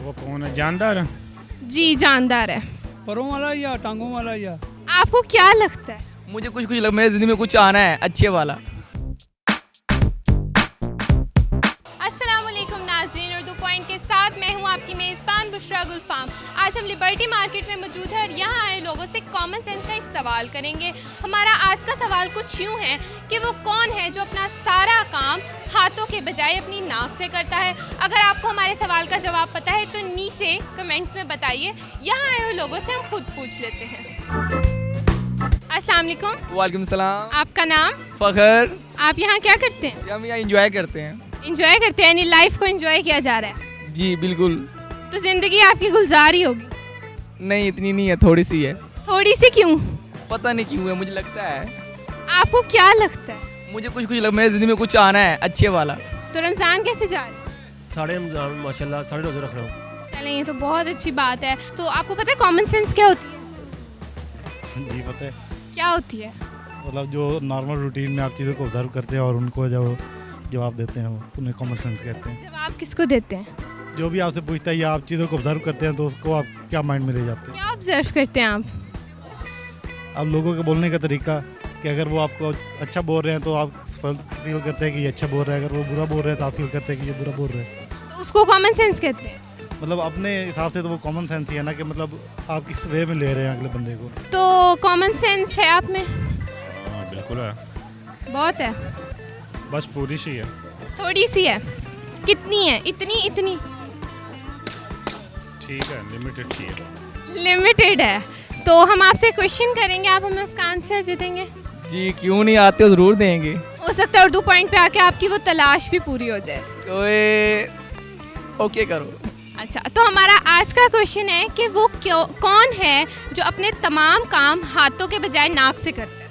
वो कौन है, जानदार है? जी जानदार है। परों वाला या टांगों वाला या आपको क्या लगता है? मुझे कुछ लग मेरे ज़िंदगी में कुछ आना है अच्छे वाला। अस्सलाम वालेकुम नाज़रीन, उर्दू पॉइंट के साथ मैं हूं आपकी मेज़बान बुशरा गुलफाम। आज हम लिबर्टी मार्केट में मौजूद है और यहाँ आए लोगों से कॉमन सेंस का एक सवाल करेंगे। हमारा आज का सवाल कुछ यूँ है कि वो कौन है जो अपना सारा काम हाथों के बजाय अपनी नाक से करता है। अगर आपको हमारे सवाल का जवाब पता है तो नीचे कमेंट्स में बताइए। यहाँ आए हुए लोगों से हम खुद पूछ लेते हैं। अस्सलाम वालेकुम। वालेकुम सलाम। आपका नाम? फ़खर। आप यहाँ क्या करते हैं? हम यहाँ इंजॉय करते हैं। इंजॉय करते हैं, यानी लाइफ को इंजॉय किया जा रहा है। जी बिल्कुल। तो ज़िंदगी आपकी गुलजार ही होगी। नहीं इतनी नहीं है, थोड़ी सी है। थोड़ी सी क्यों? पता नहीं क्यों है, मुझे लगता है। आपको क्या लगता है? मुझे कुछ लग मेरे ज़िंदगी में कुछ आना है अच्छे वाला। तो रमज़ान कैसे जा रहा है? साढ़े रमज़ान माशाल्लाह साढ़े रोज़े रख रहा हूँ। चलें, ये तो बहुत अच्छी बात है। तो आपको पता है कॉमन सेंस क्या होती है? जी पता है। क्या होती है? मतलब जो नॉर्मल रूटीन में आप चीज़ों को ऑब्जर्व करते हैं और उनको जो जवाब देते हैं वो उन्हें कॉमन सेंस कहते हैं। जवाब किसको देते हैं? जो भी आपसे पूछता है या आप चीज़ों को ऑब्जर्व करते हैं तो उसको आप क्या माइंड में ले जाते हैं। क्या ऑब्जर्व करते हैं आप? अब लोगों के बोलने का तरीका कि अगर वो आपको अच्छा बोल रहे हैं तो आप फील करते हैं कि ये अच्छा बोल रहा है, अगर वो बुरा बोल रहे हैं तो आप फील करते हैं कि ये बुरा बोल रहे हैं। तो उसको कॉमन सेंस कहते हैं। मतलब अपने हिसाब से तो वो कॉमन सेंस ही है ना, कि मतलब आप किस वे में ले रहे हैं अगले बंदे को। तो कॉमन सेंस है आप में? हाँ बिल्कुल है, बहुत है? बस पूरी सी है। थोड़ी सी है? कितनी है? इतनी इतनी? ठीक है, लिमिटेड सी है। लिमिटेड है। तो हम आपसे क्वेश्चन करेंगे, आप हमें उसका आंसर दे देंगे? जी क्यों नहीं आते हो, ज़रूर देंगे। हो सकता है उर्दू पॉइंट पे आके आपकी वो तलाश भी पूरी हो जाए। ओके करो। अच्छा, तो हमारा आज का क्वेश्चन है कि वो कौन है जो अपने तमाम काम हाथों के बजाय नाक से करता है?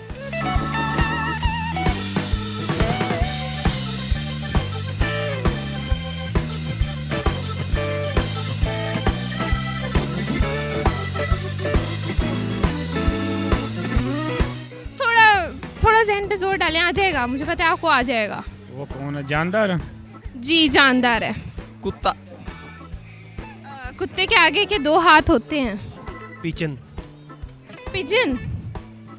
थोड़ा जहन पे जोर डालें, आ जाएगा। मुझे पता है आपको आ जाएगा। वो कौन है, जानदार है? जी जानदार है। कुत्ता। कुत्ते के आगे के दो हाथ होते हैं। पिजन। पिजन?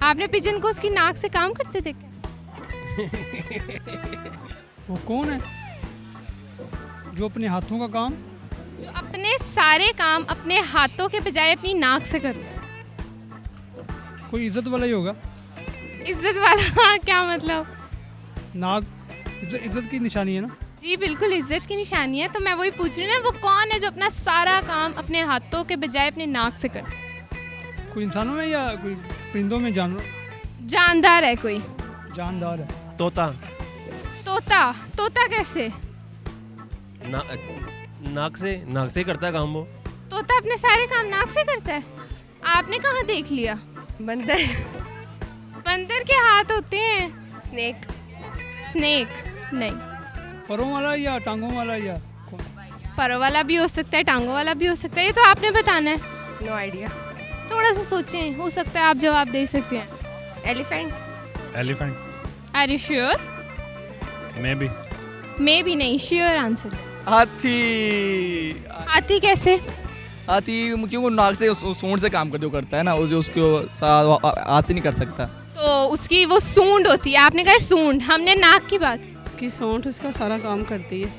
आपने पिजन को उसकी नाक से काम करते थे क्या? वो कौन है जो अपने हाथों का काम जो अपने सारे काम अपने हाथों के बजाय अपनी नाक से करता है। कोई इज्जत वाला ही होगा। इज्जत वाला? क्या मतलब? नाक इज्जत की निशानी है ना। जी बिल्कुल इज्जत की निशानी है। तो मैं वही पूछ रही हूँ ना, वो कौन है जो अपना सारा काम अपने हाथों के बजाय अपने नाक से करता है? कोई इंसानों में या कोई परिंदों में, जानवर? जानदार है कोई? जानदार है। तोता। तोता? तोता कैसे? नाक से करता है काम वो। तोता अपने सारे काम नाक से करता है? आपने कहाँ देख लिया? बंदर। बंदर के हाथ होते हैं? स्नेक। स्नेक नहीं। परों वाला या टांगों वाला या कौन? परों वाला भी हो सकता है, टांगों वाला भी हो सकता है। ये तो आपने बताना है। No idea. थोड़ा सा सोचें, हो सकता है आप जवाब दे सकते हैं। Elephant. Elephant. Are you sure? मे भी नहीं, श्योर आंसर। हाथी। हाथी कैसे? हाथी क्योंकि नाक से सूंड से काम करता है ना, वो जो उसको हाथ से नहीं कर सकता। तो उसकी वो सूंड होती है। आपने कहा सूंड, हमने नाक की बात। उसकी सोंठ उसका सारा काम करती है।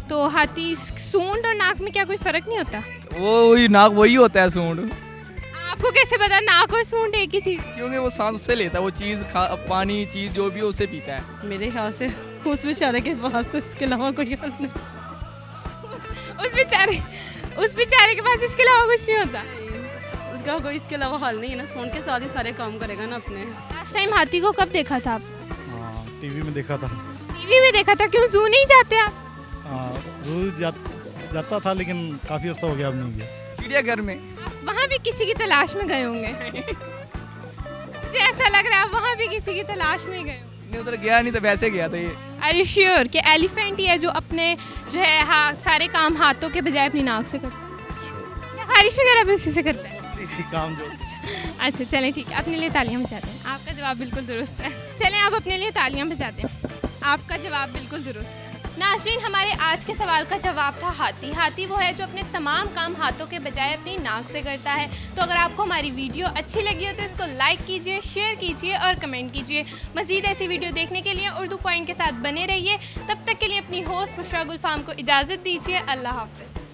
तो हाथी सूंड और नाक में क्या कोई फर्क नहीं होता? वो नाक वही होता है, सूंड। आपको कैसे पता नाक और सूंड एक ही चीज? क्योंकि वो सांस उससे लेता है, वो चीज़ पानी चीज़ जो भी उससे पीता है। मेरे ख्याल से उस बेचारे के पास तो इसके अलावा कोई हल नहीं। उस बेचारे के पास इसके अलावा कुछ नहीं होता। उसका कोई इसके अलावा हल नहीं है ना, सोन के साथ ही सारे काम करेगा ना अपने। लास्ट टाइम हाथी को कब देखा था आप? हाँ टीवी में देखा था। टीवी में देखा था? क्यों जू नहीं जाते आप? हाँ रोज जाता था लेकिन काफ़ी अर्सा हो गया, अब नहीं गया। चिड़ियाघर में। आप वहाँ भी किसी की तलाश में गए होंगे। मुझे ऐसा लग रहा है आप वहाँ भी किसी की तलाश में गए होंगे। नहीं उधर गया नहीं, तो वैसे गया था ये। आर यू श्योर कि एलिफेंट ही है जो अपने जो है सारे काम हाथों के बजाय अपनी नाक से करता है? क्या खारिश वगैरह भी उसी से करता है? काम जो। अच्छा चलें ठीक है, अपने लिए तालियां बजाते हैं। आपका जवाब बिल्कुल दुरुस्त है। चलें आप अपने लिए तालियां बजाते हैं। आपका जवाब बिल्कुल दुरुस्त है। नाज़रीन, हमारे आज के सवाल का जवाब था हाथी। हाथी वो है जो अपने तमाम काम हाथों के बजाय अपनी नाक से करता है। तो अगर आपको हमारी वीडियो अच्छी लगी हो तो इसको लाइक कीजिए, शेयर कीजिए और कमेंट कीजिए। मज़ीद ऐसी वीडियो देखने के लिए उर्दू पॉइंट के साथ बने रहिए। तब तक के लिए अपनी होस्ट बुशरा गुलफाम को इजाज़त दीजिए। अल्लाह हाफ़िज़।